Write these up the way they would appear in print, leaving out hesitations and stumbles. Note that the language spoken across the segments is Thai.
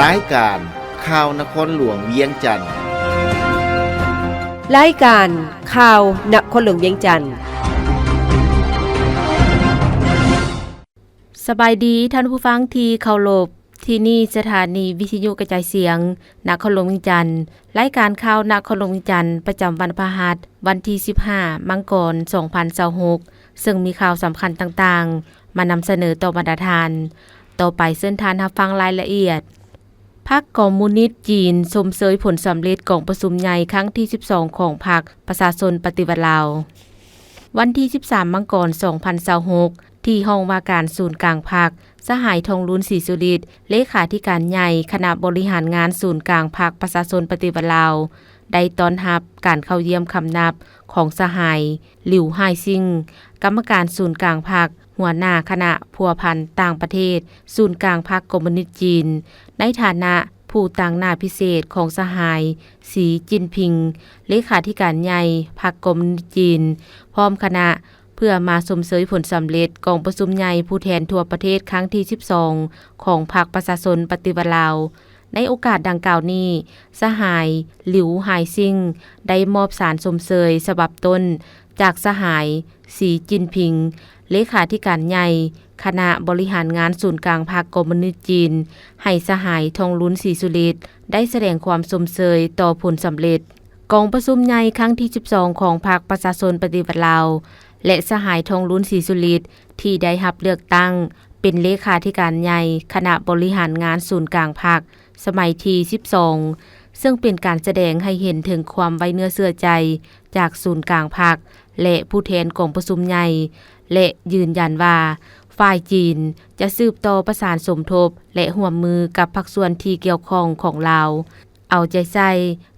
รายการข่าวนครหลวงเวียงจันทน์รายการข่าวนครหลวงเวียงจันทน์สบายดีท่านผู้ฟังที่เคารพที่นี่สถานีวิทยุกระจายเสียงนครหลวงเวียงจันทน์รายการข่าวนครหลวงเวียงจันทน์ประจำวันพฤหัสวันที่15มังกร2026ซึ่งมีข่าวสำคัญต่างๆมานำเสนอต่อบรรดาทานต่อไปเส้นทานรับฟังรายละเอียดพรรคคอมมิวนิสต์จีนชมเชยผลสำเร็จของประชุมใหญ่ครั้งที่12ของพรรคประชาชนปฏิวัติลาววันที่13มังกร2026ที่ห้องว่าการศูนย์กลางพรรคสหายทองลุ้นศรีสุริตเลขาธิการใหญ่คณะบริหารงานศูนย์กลางพรรคประชาชนปฏิวัติลาวได้ต้อนรับการเข้าเยี่ยมคำนับของสหายหลิวไฮซิงกรรมการศูนย์กลางพรรคหัวหน้าคณะพัวพันต่างประเทศศูนย์กลางพรรคคอมมิวนิสต์จีนในฐานะผู้ต่างหน้าพิเศษของสหายสีจิ้นผิงเลขาธิการใหญ่พรรคคอมมิวนิสต์จีนพร้อมคณะเพื่อมาชมเชยผลสำเร็จกองประชุมใหญ่ผู้แทนทั่วประเทศครั้งที่12ของพรรคประชาชนปฏิวัติลาวในโอกาสดังกล่าวนี้สหายหลิวไฮซิงได้มอบสารชมเชยฉบับต้นจากสหายสีจิ้นผิงเลขาธิการใหญ่คณะบริหารงานศูนย์กลางพรรคคอมมิวนิสต์จีนให้สหายทองลุ้นศรีสุริตได้แสดงความชมเชยต่อผลสำเร็จกองประชุมใหญ่ครั้งที่12ของพรรคประชาชนปฏิวัติลาวและสหายทองลุ้นศรีสุริตที่ได้รับเลือกตั้งเป็นเลขาธิการใหญ่คณะบริหารงานศูนย์กลางพรรคสมัยที่12ซึ่งเป็นการแสดงให้เห็นถึงความไว้เนื้อเชื่อใจจากศูนย์กลางพรรคและผู้แทนกองประชุมใหญ่และยืนยันว่าฝ่ายจีนจะสืบต่อประสานสมทบและร่วมมือกับภาคส่วนที่เกี่ยวข้องของลาวเอาใจใส่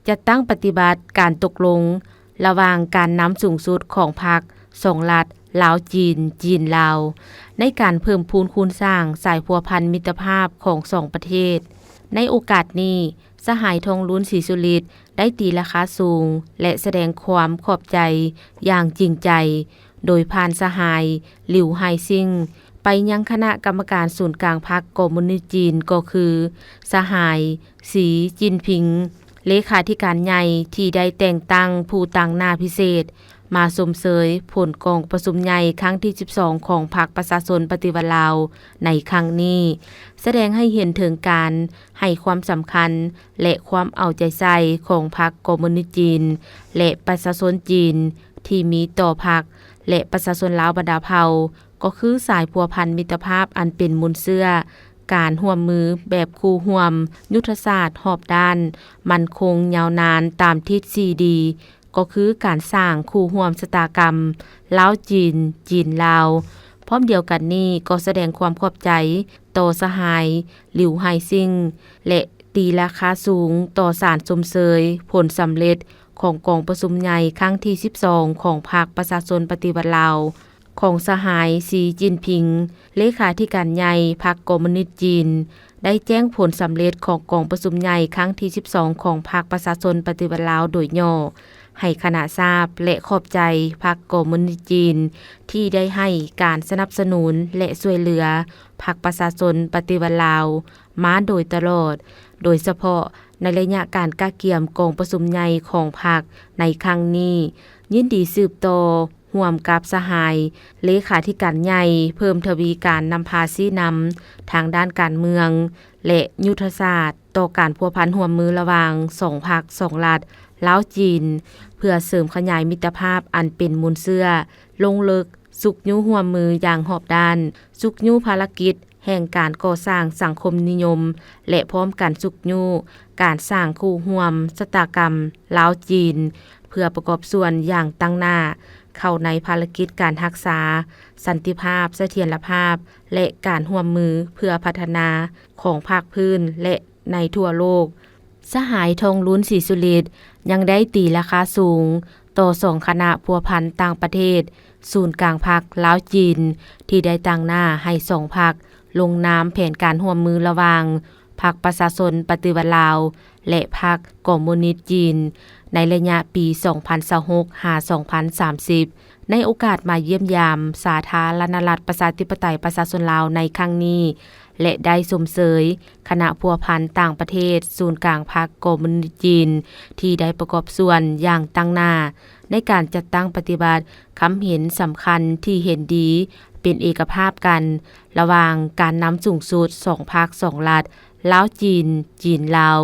จะตั้งปฏิบัติการตกลงระหว่างการนำสูงสุดของพรรคสองรัฐลาวจีนจีนลาวในการเพิ่มพูนคูณสร้างสายพัวพันมิตรภาพของสองประเทศในโอกาสนี้สหายทองลุ้นศรีสุริตได้ตีราคาสูงและแสดงความขอบใจอย่างจริงใจโดยผ่านสหายหลิวไฮซิงไปยังคณะกรรมการศูนย์กลางพรรคคอมมิวนิสต์จีนก็คือสหายสีจิ้นผิงเลขาธิการใหญ่ที่ได้แต่งตั้งผู้ต่างหน้าพิเศษมาชมเชยผลกองประชุมใหญ่ครั้งที่12ของพรรคประชาชนปฏิวัติลาวในครั้งนี้แสดงให้เห็นถึงการให้ความสำคัญและความเอาใจใส่ของพรรคคอมมิวนิสต์จีนและประชาชนจีนที่มีต่อพรรคและประชาชนลาวบรรดาเผ่าก็คือสายพัวพันมิตรภาพอันเป็นมูลเชื่อการร่วมมือแบบคู่ร่วมยุทธศาสตร์รอบด้านมั่นคงยาวนานตามทิศ 4D ก็คือการสร้างคู่ร่วมชะตากรรมลาวจีนจีนลาวพร้อมเดียวกันนี้ก็แสดงความขอบใจต่อสหายหลิวไฮซิงและตีราคาสูงต่อสารชมเชยผลสำเร็จของกองประชุมใหญ่ครั้งที่12ของพรรคประชาชนปฏิวัติลาวของสหายสีจิ้นผิงเลขาธิการใหญ่พรรคคอมมิวนิสต์จีนได้แจ้งผลสำเร็จของกองประชุมใหญ่ครั้งที่12ของพรรคประชาชนปฏิวัติลาวโดยย่อให้คณะทราบและขอบใจพรรคคอมมิวนิสต์จีนที่ได้ให้การสนับสนุนและช่วยเหลือพรรคประชาชนปฏิวัติลาวมาโดยตลอดโดยเฉพาะในระยะการกะเกี่ยมกองประชุมใหญ่ของพรรคในครั้งนี้ยินดีสืบต่อร่วมกับสหายเลขาธิการใหญ่เพิ่มทวีการนำพาชี้นำทางด้านการเมืองและยุทธศาสตร์ต่อการพัวพันร่วมมือระหว่าง2พรรค2รัฐลาวจีนเพื่อเสริมขยายมิตรภาพอันเป็นมูลเชื่อลงลึกสุกยู่ร่วมมืออย่างรอบด้านสุกยู่ภารกิจแห่งการก่อสร้างสังคมนิยมและพร้อมกันสุกยู่การสร้างคู่ร่วมชะตากรรมลาวจีนเพื่อประกอบส่วนอย่างตั้งหน้าเข้าในภารกิจการรักษาสันติภาพเสถียรภาพและการร่วมมือเพื่อพัฒนาของภาคพื้นและในทั่วโลกสหายทองลุ้นศรีสุริตยังได้ตีราคาสูงต่อ2คณะพัวพันต่างประเทศศูนย์กลางพรรคลาวจีนที่ได้ตั้งหน้าให้2พรรคลงนามแผนการร่วมมือระหว่างพรรคประชาชนปฏิวัติลาวและพรรคคอมมิวนิสต์จีนในระยะปี 2026-2030 ในโอกาสมาเยี่ยมยามสาธารณรัฐประชาธิปไตยประชาชนลาวในครั้งนี้และได้สมเสยคณะพัวพันต่างประเทศศูนย์กลางพรรคคอมมิวนิสต์จีนที่ได้ประกอบส่วนอย่างตั้งหน้าในการจัดตั้งปฏิบัติคำเห็นสำคัญที่เห็นดีเป็นเอกภาพกันระหว่างการนำสูงสุด2ภาค2รัฐลาวจีนจีนลาว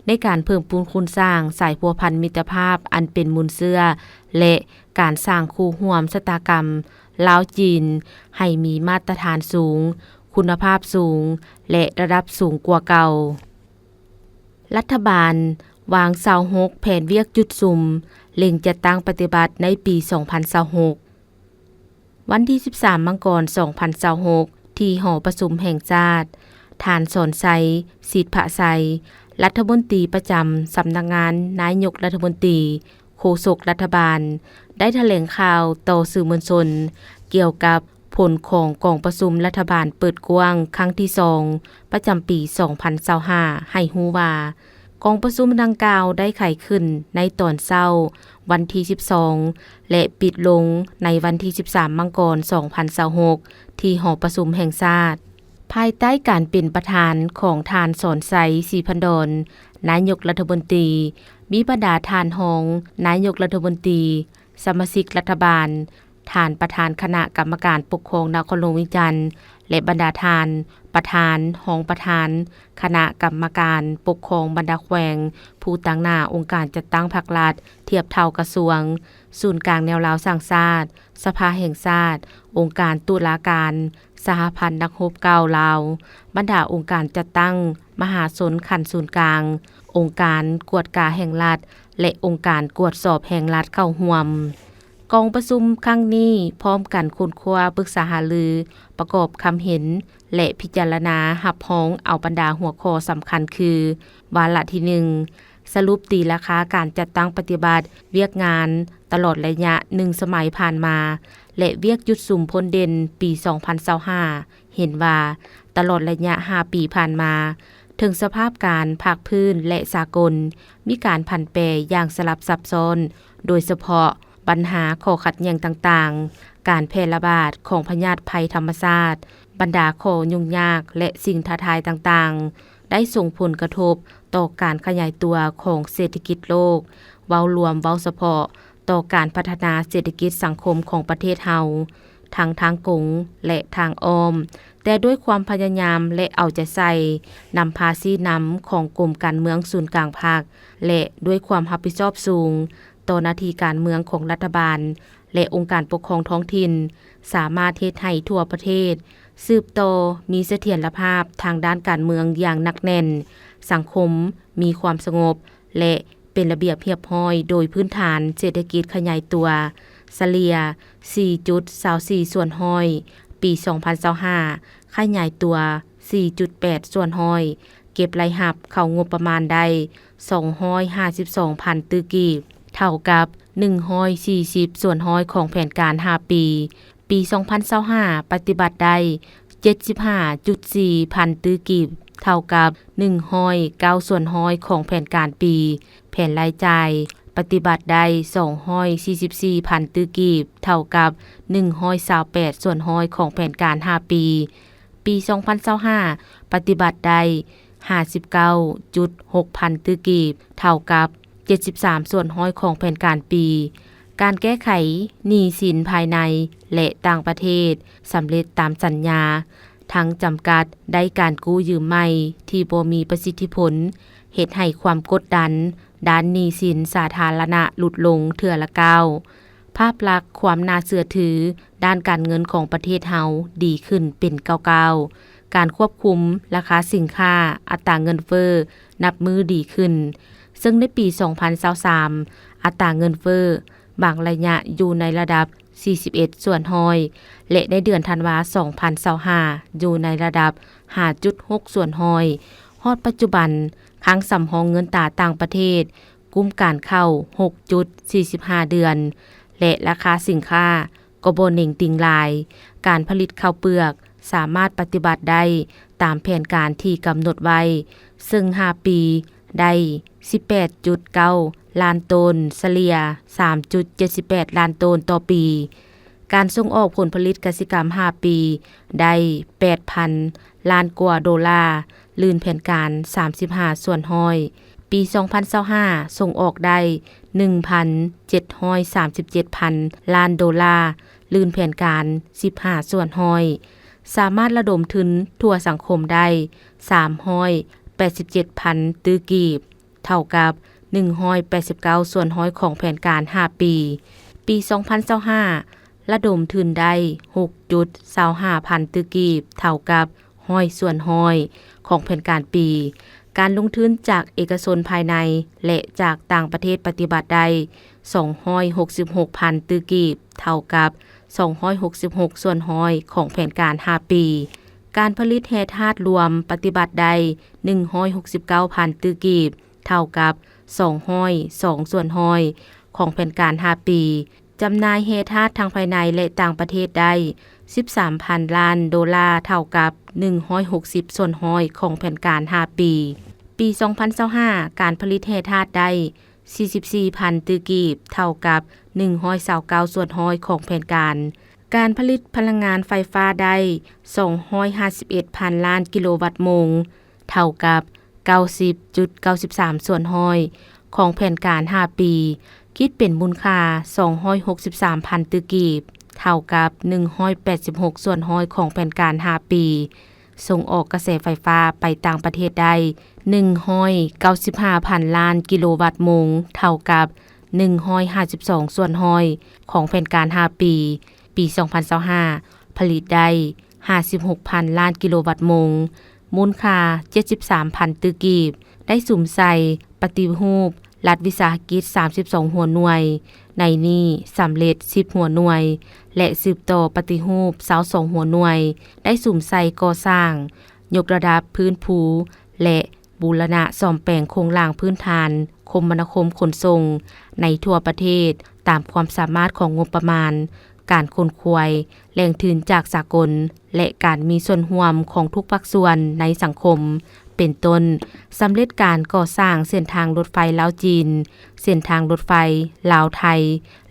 ในการเพิ่มพูนคุณสร้างสายพัวพันมิตรภาพอันเป็นมูลเสื้อและการสร้างคู่ร่วมชะตากรรมลาวจีนให้มีมาตรฐานสูงคุณภาพสูงและระดับสูงกว่าเก่ารัฐบาลวาง26แผนเวียกจุดซุ่มเล็งจัดตั้งปฏิบัติในปี 2026 วันที่ 13 มังกร 2026 ที่หอประชุมแห่งชาติท่านสอนไซสิทธิภไซรัฐมนตรีประจำสำนักงานนายกรัฐมนตรีโฆษกรัฐบาลได้แถลงข่าวต่อสื่อมวลชนเกี่ยวกับผลของกองประชุมรัฐบาลเปิดกว้างครั้งที่2ประจำปี 2025ให้ฮู้ว่ากองประชุมดังกล่าวได้ไขขึ้นในตอนเช้าวันที่12และปิดลงในวันที่13มังกร 2026ที่หอประชุมแห่งชาติภายใต้การเป็นประธานของท่านสอนไซศรีพันดรนายกรัฐมนตรีมีบรรดาท่านรองนายกรัฐมนตรีสมาชิกรัฐบาลท่านประธานคณะกรรมการปกครองนครหลวงเวียงจันทน์และบรรดาท่านประธานรองประธานคณะกรรมการปกครองบรรดาแขวงผู้ตั้งหน้าองค์การจัดตั้งภาครัฐเทียบเท่ากระทรวงศูนย์กลางแนวลาวสร้างชาติสภาแห่งชาติองค์การตุลาการสหพันธ์นักรบเก่าลาวบรรดาองค์การจัดตั้งมหาชนขั้นศูนย์กลางองค์การกวดกาแห่งรัฐและองค์การกวดสอบแห่งรัฐเข้าร่วมกองประชุมครั้งนี้พร้อมกันค้นคว้าปรึกษาหารือประกอบคำเห็นและพิจารณารับรองเอาบรรดาหัวข้อสำคัญคือวาระที่1สรุปตีราคาการจัดตั้งปฏิบัติเวียกงานตลอดระยะ1สมัยผ่านมาและเวียกยุดสุ่มพ้นเด่นปี 2025เห็นว่าตลอดระยะ5ปีผ่านมาถึงสภาพการภาคพื้นและสากลมีการผันแปรอย่างสลับซับซ้อนโดยเฉพาะปัญหาข้อขัดแย้งต่างๆการแพร่ระบาดของพยาธิภัยธรรมชาติบรรดาข้อยุ่งยากและสิ่งท้าทายต่างๆได้ส่งผลกระทบต่อการขยายตัวของเศรษฐกิจโลกเว้ารวมเว้าเฉพาะต่อการพัฒนาเศรษฐกิจสังคมของประเทศเฮาทั้งทางกงและทางอ้อมแต่ด้วยความพยายามและเอาใจใส่นำภาษีนำของกรมการเมืองศูนย์กลางภาคและด้วยความรับผิดชอบสูงต่อหน้าที่การเมืองของรัฐบาลและองค์การปกครองท้องถิ่นสามารถเฮ็ดให้ทั่วประเทศสืบต่อมีเสถียรภาพทางด้านการเมืองอย่างหนักแน่นสังคมมีความสงบและเป็นระเบียบเรียบร้อยโดยพื้นฐานเศรษฐกิจขยายตัวเฉลี่ย 4.24 ส่วนห้อยปี 2025ขยายตัว 4.8 ส่วนห้อยเก็บรายรับเข้างบประมาณได้252,000ตื้อกีบเท่ากับ140ส่วนห้อยของแผนการ5ปีปี 2025ปฏิบัติได้ 75.4 พันตื้อกีบเท่ากับ109ส่วนห้อยของแผนการปีแผนรายจ่ายปฏิบัติได้244พันตื้อกีบเท่ากับ128ส่วนห้อยของแผนการ5ปีปี 2025ปฏิบัติได้ 59.6 พันตื้อกีบเท่ากับ73ส่วนห้อยของแผนการปีการแก้ไขหนี้สินภายในและต่างประเทศสำเร็จตามสัญญาทั้งจำกัดได้การกู้ยืมใหม่ที่บ่มีประสิทธิผลเฮ็ดให้ความกดดันด้านหนี้สินสาธารณะลดลงเทื่อละก้าวภาพลักษณ์ความน่าเชื่อถือด้านการเงินของประเทศเฮาดีขึ้นเป็นก้าวๆการควบคุมราคาสินค้าอัตราเงินเฟ้อนับมือดีขึ้นซึ่งในปี 2023 อัตราเงินเฟ้อบางระยะอยู่ในระดับ 41 ส่วนห้อยและในเดือนธันวาคม 2025 อยู่ในระดับ 5.6 ส่วนห้อยฮอดปัจจุบันค้างสำรองเงินตราต่างประเทศกุมการเข้า 6.45 เดือนและราคาสินค้าก็บ่เน่งติงลายการผลิตข้าวเปลือกสามารถปฏิบัติได้ตามแผนการที่กำหนดไว้ซึ่ง5ปีได้ 18.9 ล้านตนเฉลี่ย 3.78 ล้านตนต่อปี การส่งออกผลผลิตกสิกรรม5ปีได้ 8,000 ล้านกว่าดอลลาร์ลื่นแผนการ35ส่วนห้อยปี2025ส่งออกได้ 1,737,000 ล้านดอลลาร์ลื่นแผนการ15ส่วนห้อยสามารถระดมทุนทั่วสังคมได้387,000 ตื้อกีบเท่ากับ189ส่วนห้อยของแผนการ5ปีปี2025ระดมทุนได้ 6.25 พันตื้อกีบเท่ากับห้อยส่วนห้อยของแผนการปีการลงทุนจากเอกชนภายในและจากต่างประเทศปฏิบัติได้266พันตื้อกีบเท่ากับ266ส่วนห้อยของแผนการ5ปีการผลิตแร่ธาตุรวมปฏิบัติได้169พันตื้อกีบเท่ากับ202ส่วนห้อยของแผนการ5ปีจำหน่ายแร่ธาตุทางภายในและต่างประเทศได้ 13,000 ล้านดอลลาร์เท่ากับ160ส่วนห้อยของแผนการ5ปีปี2025การผลิตแร่ธาตุได้ 44,000 ตื้อกีบเท่ากับ129ส่วนห้อยของแผนการผลิตพลังงานไฟฟ้าได้ 251,000 ล้านกิโลวัตต์โมงเท่ากับ 90.93 ส่วนห้อยของแผนการ5ปีคิดเป็นมูลค่า 263,000 ตื้อกีบเท่ากับ186ส่วนห้อยของแผนการ5ปีส่งออกกระแสไฟฟ้าไปต่างประเทศได้195,000 ล้านกิโลวัตต์โมงเท่ากับ152ส่วนห้อยของแผนการ5ปีปี2025ผลิตได้ 56,000 ล้านกิโลวัตต์โมงมูลค่า 73,000 ตื้อกีบได้สุ่มใส่ปฏิรูปรัฐวิสาหกิจ32หัวหน่วยในนี้สำเร็จ10หัวหน่วยและสืบต่อปฏิรูป22หัวหน่วยได้สุ่มใส่ก่อสร้างยกระดับพื้นภูและบูรณะซ่อมแปลงโครงล่างพื้นฐานคมนาคมขนส่งในทั่วประเทศตามความสามารถของงบประมาณการคนควยแหล่งทุนจากสากลและการมีส่วนร่วมของทุกภาคส่วนในสังคมเป็นต้นสำเร็จการก่อสร้างเส้นทางรถไฟลาวจีนเส้นทางรถไฟลาวไทย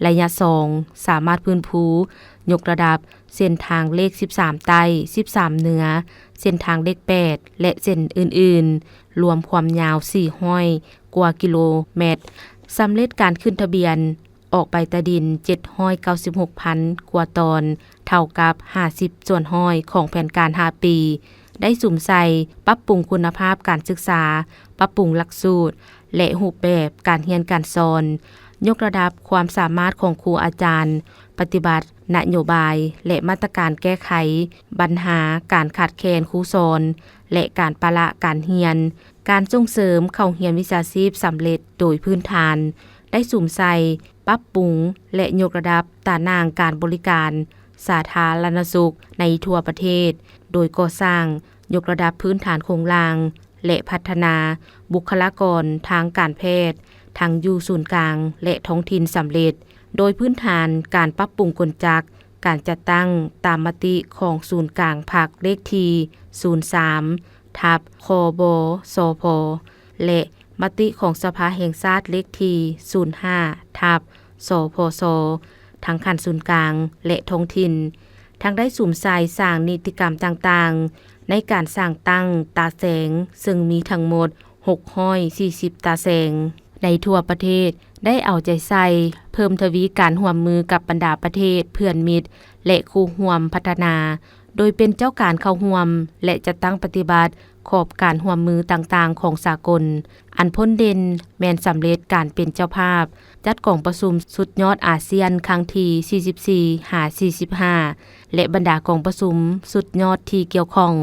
ระยะ2สามารถพื้นภูยกระดับเส้นทางเลข13ใต้13เหนือเส้นทางเลข8และเส้นอื่นๆรวมความยาว400กว่ากิโลเมตรสำเร็จการขึ้นทะเบียนออกใบตะดิน796,000กว่าตอนเท่ากับ50ส่วนห้อยของแผนการ5ปีได้สุ่มใส่ปรับปรุงคุณภาพการศึกษาปรับปรุงหลักสูตรและรูปแบบการเรียนการสอนยกระดับความสามารถของครูอาจารย์ปฏิบัตินโยบายและมาตรการแก้ไขปัญหาการขาดแคลนครูสอนและการปะละการเรียนการส่งเสริมเข้าเรียนวิชาชีพสำเร็จโดยพื้นฐานได้สุ่มใส่ปรับปรุงและยกระดับตารางการบริการสาธารณสุขในทั่วประเทศโดยก่อสร้างยกระดับพื้นฐานโครงล่างและพัฒนาบุคลากรทางการแพทย์ทั้งอยู่ศูนย์กลางและท้องถิ่นสำเร็จโดยพื้นฐานการปรับปรุงกลจักรการจัดตั้งตามมติของศูนย์กลางภาคเลขที่03ทับคบสพและมติของสภาแห่งชาติเลขที่05ทับสพสทั้งขั้นศูนย์กลางและท้องถิ่นทั้งได้สุ่มใส่สร้างนิติกรรมต่างๆในการสร้างตั้งตาแสงซึ่งมีทั้งหมด640ตาแสงในทั่วประเทศได้เอาใจใส่เพิ่มทวีการร่วมมือกับบรรดาประเทศเพื่อนมิตรและคู่ร่วมพัฒนาโดยเป็นเจ้าการเข้าร่วมและจะตั้งปฏิบัติขอบการร่วมมือต่างๆของสากลอันพ้นเด่นแม้นสำเร็จการเป็นเจ้าภาพจัดกองประชุมสุดยอดอาเซียนครั้งที่44-45และบรรดากองประชุมสุดยอดที่เกี่ยวข้อง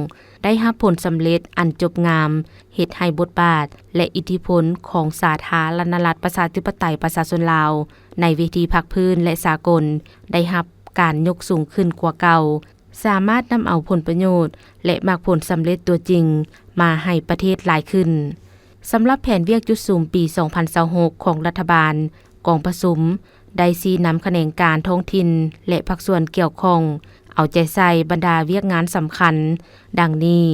ได้รับผลสำเร็จอันจบงามเฮ็ดให้บทบาทและอิทธิพลของสาธารณรัฐประชาธิปไตยประชาชนลาวในเวทีภาคพื้นและสากลได้รับการยกสูงขึ้นกว่าเก่าสามารถนำเอาผลประโยชน์และมรรคผลสำเร็จตัวจริงมาให้ประเทศหลายขึ้นสำหรับแผนเวียกจุดสูงปี2026ของรัฐบาลกองประชุมได้ชี้นำแขนงการท้องถิ่นและภาคส่วนเกี่ยวข้องเอาใจใส่บรรดาเวียกงานสำคัญดังนี้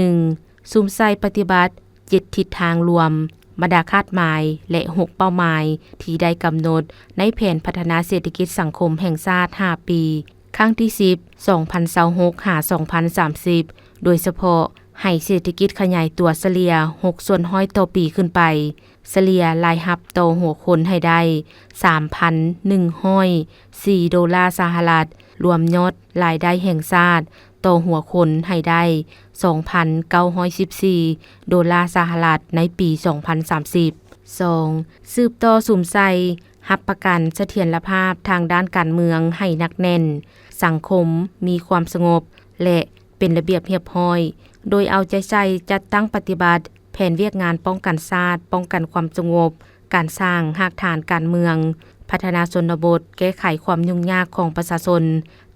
1. สุ่มใส่ปฏิบัติ7ทิศทางรวม บรรดาคาดหมายและ6เป้าหมายที่ได้กำหนดในแผนพัฒนาเศรษฐกิจสังคมแห่งชาติ5ปีครั้งที่10 2026 หา 2030 โดยเฉพาะให้เศรษฐกิจขยายตัวเฉลี่ย6%ต่อปีขึ้นไปเฉลี่ยรายรับต่อหัวคนให้ได้ 3,104 ดอลลาร์สหรัฐรวมยอดรายได้แห่งชาติต่อหัวคนให้ได้ 2,914 ดอลลาร์สหรัฐในปี 2030 2. สืบต่อสุมใส่รับประกันเสถียรภาพทางด้านการเมืองให้หนักแน่นสังคมมีความสงบและเป็นระเบียบเรียบร้อยโดยเอาใจใส่จัดตั้งปฏิบัติแผนเวียกงานป้องกันชาติป้องกันความสงบการสร้างรากฐานการเมืองพัฒนาชนบทแก้ไขความยุ่งยากของประชาชน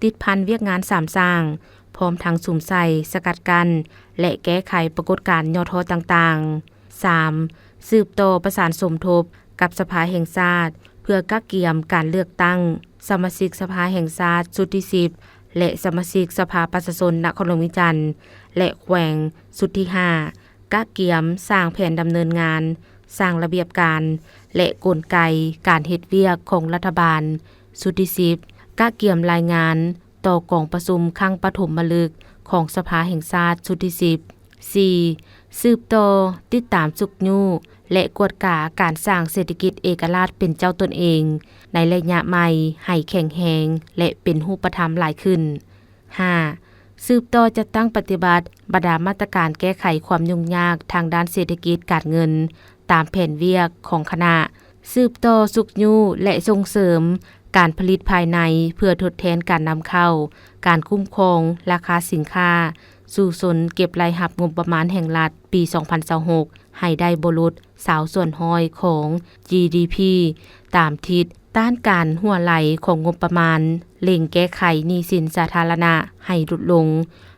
ติดพันเวียกงานสามสร้างพร้อมทั้งสุ่มใส่สกัดกั้นและแก้ไขปรากฏการณ์ย่อท้อต่างๆ 3. สืบต่อประสานสมทบกับสภาแห่งชาติเพื่อกักเกี่ยมการเลือกตั้งสมาชิกสภาแห่งชาติชุดที่10และสมาชิกสภาประชาชนนครหลวงวิจันทร์และแขวงชุดที่5กักเกี่ยมสร้างแผนดำเนินงานสร้างระเบียบการและกลไกการเฮ็ดเวียกของรัฐบาลชุดที่10กักเกี่ยมรายงานต่อกองประชุมครั้งปฐมฤกษ์ของสภาแห่งชาติชุดที่10 4. สืบต่อติดตามสุกยู่และกวดกาการสร้างเศรษฐกิจเอกราชเป็นเจ้าตนเองในระยะใหม่ให้แข็งแรงและเป็นรูปธรรมหลายขึ้น 5. สืบต่อจัดตั้งปฏิบัติบรรดามาตรการแก้ไขความยุ่งยากทางด้านเศรษฐกิจการเงินตามแผนเวียกของคณะสืบต่อสุกยู่และส่งเสริมการผลิตภายในเพื่อทดแทนการนำเข้าการคุ้มครองราคาสินค้าสู่สนเก็บรายรับงบประมาณแห่งรัฐปี 2026 ให้ได้บ่ลด20%ของ GDP ตามทิศต้านการหัวไหลของงบประมาณเร่งแก้ไขหนี้สินสาธารณะให้ลดลง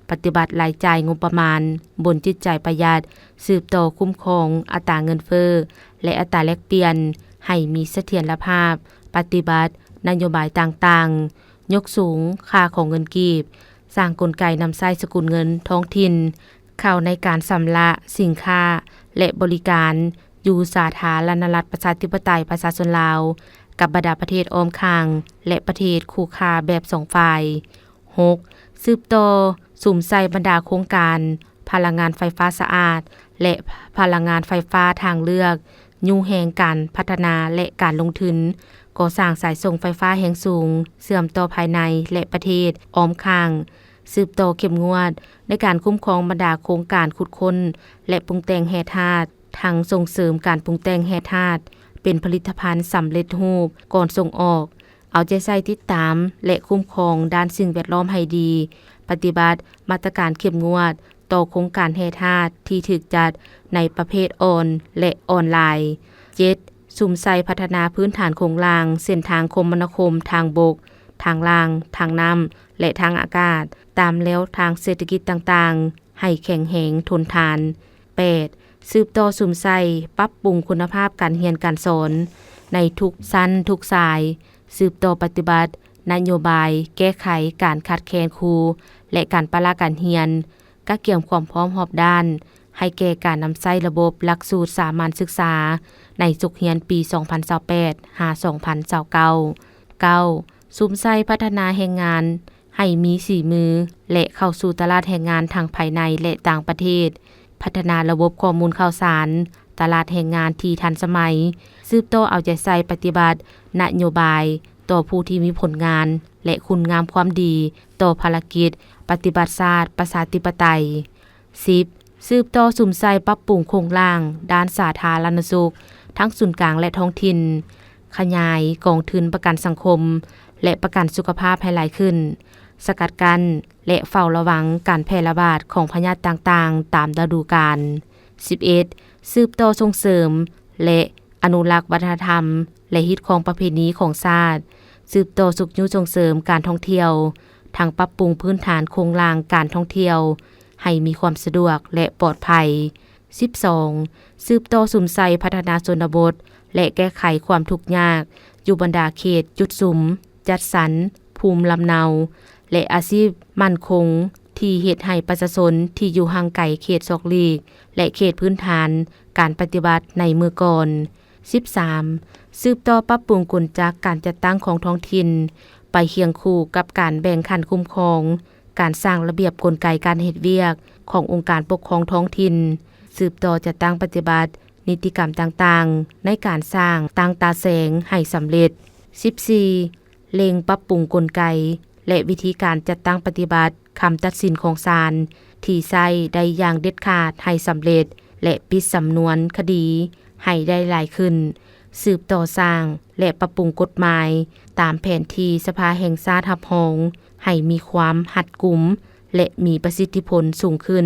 ปฏิบัติรายจ่ายงบประมาณบนจิตใจประหยัดสืบต่อคุ้มครองอัตราเงินเฟ้อและอัตราแลกเปลี่ยนให้มีเสถียรภาพปฏิบัตินโยบายต่างๆยกสูงค่าของเงินกีบสร้างกลไกนำใช้สกุลเงินท้องถิ่นเข้าในการชำระสินค้าและบริการอยู่สาธารณรัฐประชาธิปไตยประชาชนลาวกับบรรดาประเทศอ้อมข้างและประเทศคู่ค้าแบบ2ฝ่าย 6. สืบต่อสุ่มใส่บรรดาโครงการพลังงานไฟฟ้าสะอาดและพลังงานไฟฟ้าทางเลือกยุ่งแห่งการพัฒนาและการลงทุนก่อสร้างสายส่งไฟฟ้าแห่งสูงเสื่อมต่อภายในและประเทศอ้อมข้างสืบต่อเข้มงวดในการคุ้มครองบรรดาโครงการขุดค้นและปรุงแต่งแร่ธาตุทั้งส่งเสริมการปรุงแต่งแร่ธาตุเป็นผลิตภัณฑ์สำเร็จรูปก่อนส่งออกเอาใจใส่ติดตามและคุ้มครองด้านสิ่งแวดล้อมให้ดีปฏิบัติมาตรการเข้มงวดต่อโครงการแร่ธาตุที่ถูกจัดในประเภทออนและออนไลน์ 7. สุ่มใส่พัฒนาพื้นฐานโครงล่างเส้นทางคมนาคมทางบกทางล่างทางน้ำและทางอากาศตามแนวทางเศรษฐกิจต่างๆให้แข็งแรงทนทาน 8. สืบต่อสุ่มใส่ปรับปรุงคุณภาพการเรียนการสอนในทุกชั้นทุกสายสืบต่อปฏิบัตินโยบายแก้ไขการขาดแคลนครูและการปราการเรียนกักเกี่ยมความพร้อมรอบด้านให้แก่การนำใช้ระบบหลักสูตรสามัญศึกษาในสุขเรียนปี 2028 หา 2029 9. สุ่มใส่พัฒนาแรงงานให้มีสีมือและเข้าสู่ตลาดแรงงานทางภายในและต่างประเทศพัฒนาระบบข้อมูลข่าวสารตลาดแรงงานที่ทันสมัยสืบต่อเอาใจใส่ปฏิบัตินโยบายต่อผู้ที่มีผลงานและคุณงามความดีต่อภารกิจปฏิบัติศาสตร์ประชาธิปไตย 10. สืบต่อสุ่มใส่ปรับปรุงโครงล่างด้านสาธารณสุขทั้งส่วนกลางและท้องถิ่นขยายกองทุนประกันสังคมและประกันสุขภาพให้หลายขึ้นสกัดกั้นและเฝ้าระวังการแพร่ระบาดของพยาธิต่างๆตามฤดูกาล 11. สืบต่อส่งเสริมและอนุรักษ์วัฒนธรรมและฮิตของประเพณีของชาติสืบต่อสุขยุส่งเสริมการท่องเที่ยวทั้งปรับปรุงพื้นฐานโครงล่างการท่องเที่ยวให้มีความสะดวกและปลอดภัย 12. สืบต่อสุ่มใส่พัฒนาชนบทและแก้ไขความทุกข์ยากอยู่บรรดาเขตจุดสุมจัดสรรภูมิลำเนาและอาชีพมั่นคงที่เฮ็ดให้ประชาชนที่อยู่ห่างไกลเขตซอกลีกและเขตพื้นฐาน การปฏิบัติในมือก่อน 13. สืบต่อปรับปรุงกลจักการจัดตั้งของท้องถิ่นไปเคียงคู่กับการแบ่งขั้นคุ้มครองการสร้างระเบียบกลไกการเฮ็ดเวียกขององค์การปกครองท้องถิ่นสืบต่อจัดตั้งปฏิบัตินิติกรรมต่างๆในการสร้างตั้งตาแสงให้สำเร็จ 14. เล็งปรับปรุงกลไกและวิธีการจัดตั้งปฏิบัติคำตัดสินของศาลที่ใช้ได้อย่างเด็ดขาดให้สำเร็จและปิดสำนวนคดีให้ได้หลายขึ้นสืบต่อสร้างและปรับปรุงกฎหมายตามแผนที่สภาแห่งชาติรับรองให้มีความหัดกุมและมีประสิทธิผลสูงขึ้น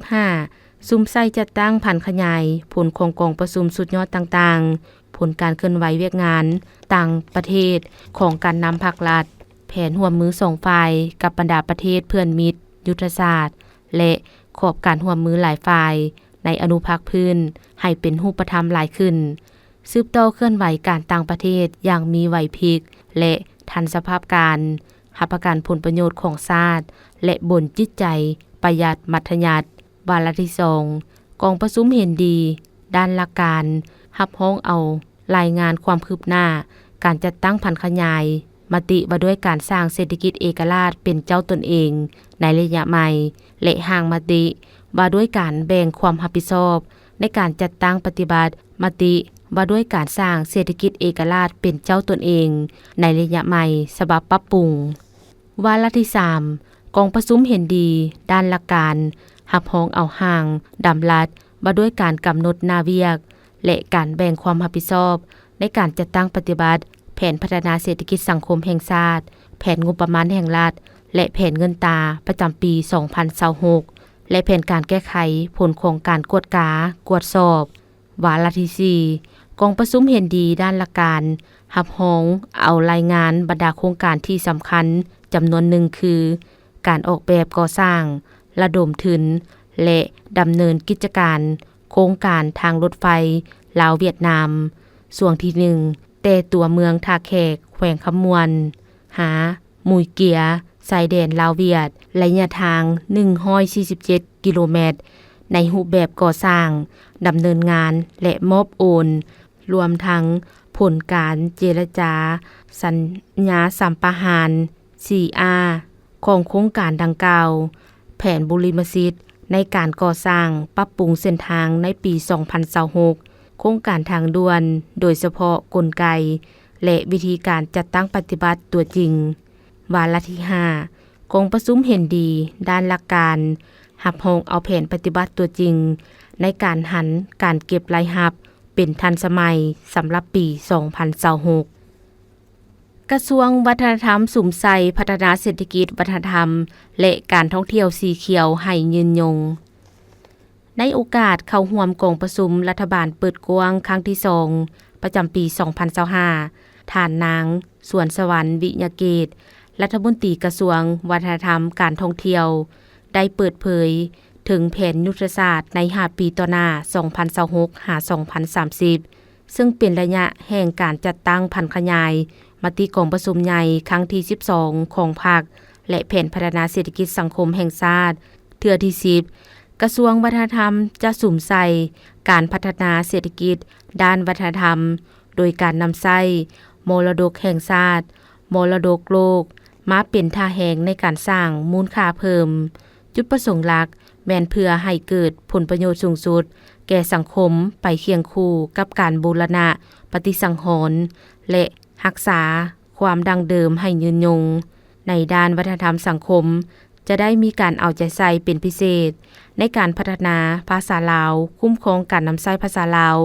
15. ซุมไส้จัดตั้งผันขยายผลของกองประชุมสุดยอดต่างๆผลการเคลื่อนไหวเวียกงานต่างประเทศของการนำภาครัฐแผนร่วมมือ2ฝ่ายกับบรรดาประเทศเพื่อนมิตรยุทธศาสตร์และขอบการร่วมมือหลายฝ่ายในอนุภาคพื้นให้เป็นรูปธรรมหลายขึ้นสืบต่อเคลื่อนไหวการต่างประเทศอย่างมีไหวพริบและทันสภาพการรับประกันผลประโยชน์ของชาติและบนจิตใจประหยัดมัธยัติวาระที่2กองประชุมเห็นดีด้านหลักการรับร้องเอารายงานความคืบหน้าการจัดตั้งผันขยายมติว่าด้วยการสร้างเศรษฐกิจเอกราชเป็นเจ้าตนเองในระยะใหม่และห่างมติว่าด้วยการแบ่งความรับผิดชอบในการจัดตั้งปฏิบัติมติว่าด้วยการสร้างเศรษฐกิจเอกราชเป็นเจ้าตนเองในระยะใหม่ฉบับปรับปรุงวาระที่3กองประชุมเห็นดีด้านหลักการรับรองเอาห่างดำรัดว่าด้วยการกำหนดหน้าเวียกและการแบ่งความรับผิดชอบในการจัดตั้งปฏิบัติแผนพัฒนาเศรษฐกิจสังคมแห่งชาติแผนงบประมาณแห่งรัฐและแผนเงินตราประจำปี 2026และแผนการแก้ไขผลของการกวดกากวดสอบวาระที่4กองประชุมเห็นดีด้านหลักการรับรองเอารายงานบรรดาโครงการที่สำคัญจำนวนหนึ่งคือการออกแบบก่อสร้างระดมทุนและดำเนินกิจการโครงการทางรถไฟลาวเวียดนามส่วนที่1แต่ตัวเมืองท่าแขกแขวงคำมวนหามุยเกียชายแดนลาวเวียดระยะทาง147กิโลเมตรในรูปแบบก่อสร้างดำเนินงานและมอบโอนรวมทั้งผลการเจรจาสัญญาสัมปทาน 4R ของโครงการดังกล่าวแผนบุริมสิทธิ์ในการก่อสร้างปรับปรุงเส้นทางในปี 2026โครงการทางด่วนโดยเฉพาะกลไกและวิธีการจัดตั้งปฏิบัติตัวจริงวาระที่5กองประชุมเห็นดีด้านหลักการรับรองเอาแผนปฏิบัติตัวจริงในการหันการเก็บรายรับเป็นทันสมัยสำหรับปี 2026กระทรวงวัฒนธรรมสุมใส่พัฒนาเศรษฐกิจวัฒนธรรมและการท่องเที่ยวสีเขียวให้ยืนยงในโอกาสเข้าร่วมกองประชุมรัฐบาลเปิดกว้างครั้งที่2ประจำปี 2025ท่านนางสวนสวรรค์วิญญาเกตรัฐมนตรีกระทรวงวัฒนธรรมการท่องเที่ยวได้เปิดเผยถึงแผนยุทธศาสตร์ใน5ปีต่อหน้า 2026-2030 ซึ่งเป็นระยะแห่งการจัดตั้งผันขยายมติกองประชุมใหญ่ครั้งที่12ของพรรคและแผนพัฒนาเศรษฐกิจสังคมแห่งชาติเทื่อที่10กระทรวงวัฒนธรรมจะสุมใส่การพัฒนาเศรษฐกิจด้านวัฒนธรรมโดยการนำใช้มรดกแห่งชาติมรดกโลกมาเป็นท่าแหงในการสร้างมูลค่าเพิ่มจุดประสงค์หลักแม่นเพื่อให้เกิดผลประโยชน์สูงสุดแก่สังคมไปเคียงคู่กับการบูรณะปฏิสังหรณ์และรักษาความดังเดิมให้ยืนยงในด้านวัฒนธรรมสังคมจะได้มีการเอาใจใส่เป็นพิเศษในการพัฒนาภาษาลาวคุ้มครองการนำใช้ภาษาลาว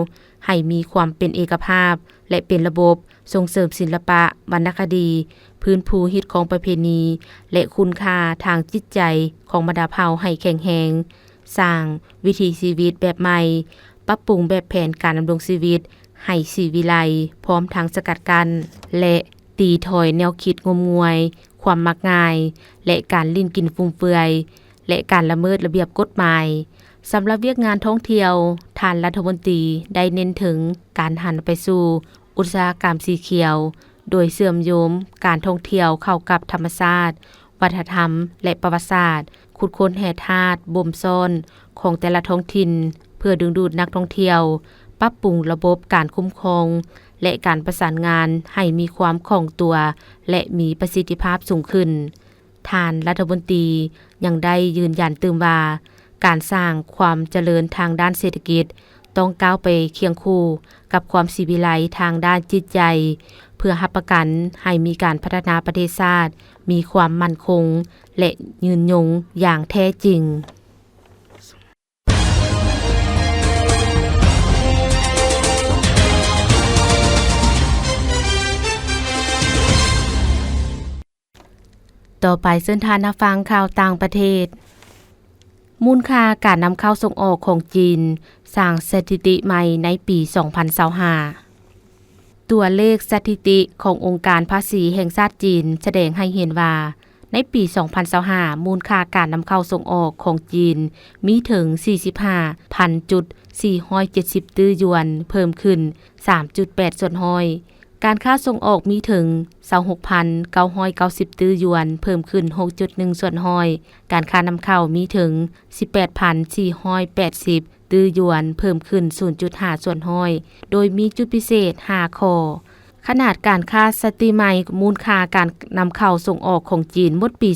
ให้มีความเป็นเอกภาพและเป็นระบบส่งเสริมศิลปะวรรณคดีพื้นภูฮิตของประเพณีและคุณค่าทางจิตใจของบรรดาเผ่าให้แข็งแรงสร้างวิถีชีวิตแบบใหม่ปรับปรุงแบบแผนการดำรงชีวิตให้ชีวิไลพร้อมทางสกัดกั้นและตีถอยแนวคิดงมงวยความมักง่ายและการลิ้นกินฟุ่มเฟือยและการละเมิดระเบียบกฎหมายสำหรับเวียกงานท่องเที่ยวท่านรัฐมนตรีได้เน้นถึงการหันไปสู่อุตสาหกรรมสีเขียวโดยเสื่อมโยมการท่องเที่ยวเข้ากับธรรมชาติวัฒนธรรมและประวัติศาสตร์ขุดค้นแห่ธาตุบ่มซ่อนของแต่ละท้องถิ่น เพื่อดึงดูดนักท่องเที่ยวปรับปรุงระบบการคุ้มครองและการประสานงานให้มีความคล่องตัวและมีประสิทธิภาพสูงขึ้นท่านรัฐมนตรียังได้ยืนยันตื่มว่าการสร้างความเจริญทางด้านเศรษฐกิจต้องก้าวไปเคียงคู่กับความสิวิไลทางด้านจิตใจเพื่อรับประกันให้มีการพัฒนาประเทศชาติมีความมั่นคงและยืนยงอย่างแท้จริงต่อไปเส้นทางนับฟังข่าวต่างประเทศมูลค่าการนำเข้าส่งออกของจีนสร้างสถิติใหม่ในปี 2025 ตัวเลขสถิติขององค์การภาษีแห่งชาติจีนแสดงให้เห็นว่าในปี 2025 มูลค่าการนำเข้าส่งออกของจีนมีถึง 45,470 ตื้อหยวนเพิ่มขึ้น 3.8 ส่วนห้อยการค้าส่งออกมีถึง 26,990 ตื้อหยวนเพิ่มขึ้น 6.1 ส่วนห้อยการค้านำเข้ามีถึง 18,480 ตื้อหยวนเพิ่มขึ้น 0.5 ส่วนห้อยโดยมีจุดพิเศษ 5 ข้อขนาดการค้าสถิติใหม่มูลค่าการนำเข้าส่งออกของจีนหมดปี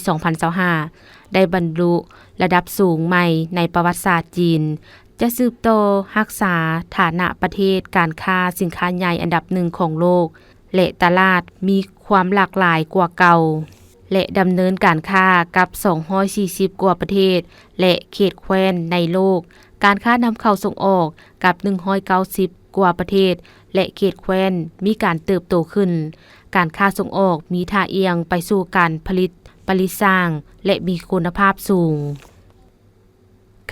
2025 ได้บรรลุระดับสูงใหม่ในประวัติศาสตร์จีนจะสืบต่อรักษาฐานะประเทศการค้าสินค้าใหญ่อันดับหนึ่งของโลกและตลาดมีความหลากหลายกว่าเก่าและดำเนินการค้ากับ240กว่าประเทศและเขตแคว้นในโลกการค้านำเข้าส่งออกกับ190กว่าประเทศและเขตแคว้นมีการเติบโตขึ้นการค้าส่งออกมีท่าเอียงไปสู่การผลิตสร้างและมีคุณภาพสูง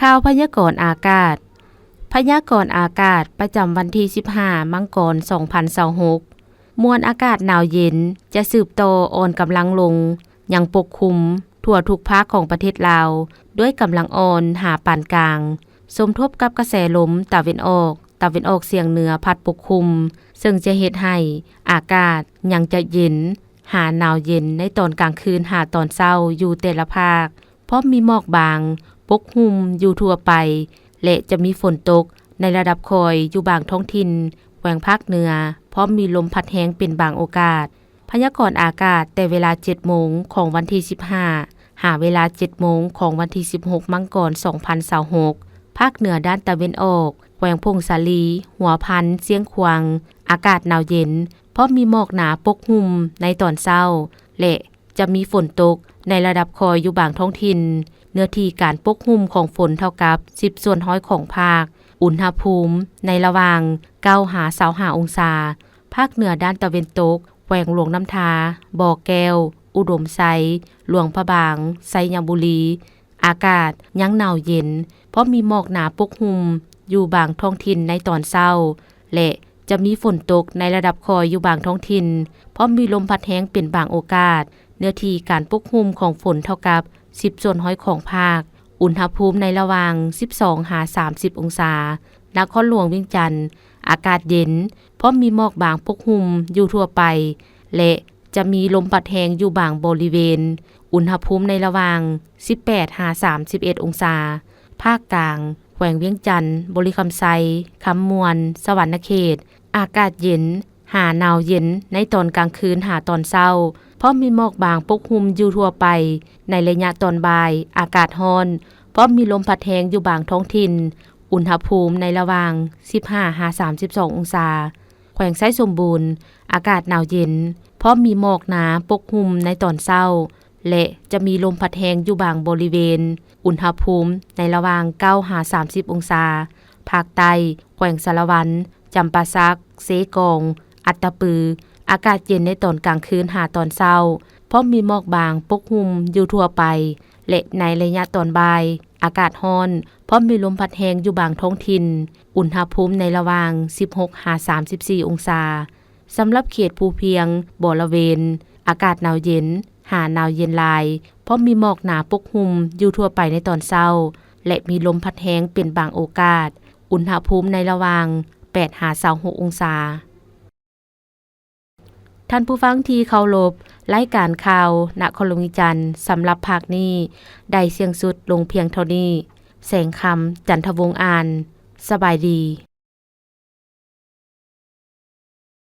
ข่าวพยากรณ์อากาศพยากรณ์อากาศประจำวันที่15มังกร2026มวลอากาศหนาวเย็นจะสืบต่ออ่อนกำลังลงยังปกคลุมทั่วทุกภาคของประเทศลาวด้วยกำลังอ่อนหาปานกลางสมทบกับกระแสลมตะวันออกเฉียงเหนือพัดปกคลุมซึ่งจะเฮ็ดให้อากาศยังจะเย็นหาหนาวเย็นในตอนกลางคืนหาตอนเช้าอยู่แต่ละภาคเพราะมีหมอกบางปกหุ่มอยู่ทั่วไปและจะมีฝนตกในระดับคอยอยู่บางท้องถิ่นแขวงภาคเหนือพร้อมมีลมพัดแรงเป็นบางโอกาสพยากรณ์อากาศแต่เวลา 7 โมงของวันที่15หาเวลา 7 โมงของวันที่16มังกร2026ภาคเหนือด้านตะวันออกแขวงพงสาลีหัวพันเสียงขวางอากาศหนาวเย็นเพราะมีหมอกหนาปกหุ่มในตอนเช้าและจะมีฝนตกในระดับคอยอยู่บางท้องถิ่นเนื้อที่การปกหุ่มของฝนเท่ากับ10ส่วน100ของภาคอุณหภูมิในระหว่าง9หา25องศาภาคเหนือด้านตะวันตกแขวงหลวงน้ำทาบ่อแก้วอุดมไซหลวงพระบางไซยบุรีอากาศยังหนาวเย็นเพราะมีหมอกหนาปกหุ่มอยู่บางท้องถิ่นในตอนเช้าและจะมีฝนตกในระดับคอยอยู่บางท้องถิ่นเพราะมีลมพัดแรงเป็นบางโอกาสเนื้อที่การปกหุ่มของฝนเท่ากับ10ส่วน100ของภาคอุณหภูมิในระหว่าง12หา30องศานครหลวงเวียงจันทน์อากาศเย็นเพราะมีหมอกบางปกหุ่มอยู่ทั่วไปและจะมีลมพัดแรงอยู่บางบริเวณอุณหภูมิในระหว่าง18หา31องศาภาคกลางแขวงเวียงจันทน์บริคำไซคำมวนสวรรณเขตอากาศเย็นหาหนาวเย็นในตอนกลางคืนหาตอนเช้าเพราะมีหมอกบางปกคลุมอยู่ทั่วไปในระยะตอนบ่ายอากาศร้อนเพราะมีลมพัดแรงอยู่บางท้องถิ่นอุณหภูมิในระหว่าง15หา32องศาแขวงไซสมบูรณ์อากาศหนาวเย็นเพราะมีหมอกหนาปกคลุมในตอนเช้าและจะมีลมพัดแรงอยู่บางบริเวณอุณหภูมิในระหว่าง9หา30องศาภาคใต้แขวงสารวันจำปาสักเสกองอัตตปืออากาศเย็นในตอนกลางคืนหาตอนเช้าเพราะมีหมอกบางปกคลุมอยู่ทั่วไปและในระยะตอนบ่ายอากาศร้อนเพราะมีลมพัดแรงอยู่บางท้องถิ่นอุณหภูมิในระหว่าง16หา34องศาสำหรับเขตภูเพียงบริเวณอากาศหนาวเย็นหาหนาวเย็นลายเพราะมีหมอกหนาปกคลุมอยู่ทั่วไปในตอนเช้าและมีลมพัดแรงเป็นบางโอกาสอุณหภูมิในระหว่าง8หา26องศาท่านผู้ฟังที่เคารพรายการข่าวนครหลวงจันทน์สำหรับภาคนี้ได้เสียงสุดลงเพียงเท่านี้แสงคำจันทวงศ์อ่าน สบายดี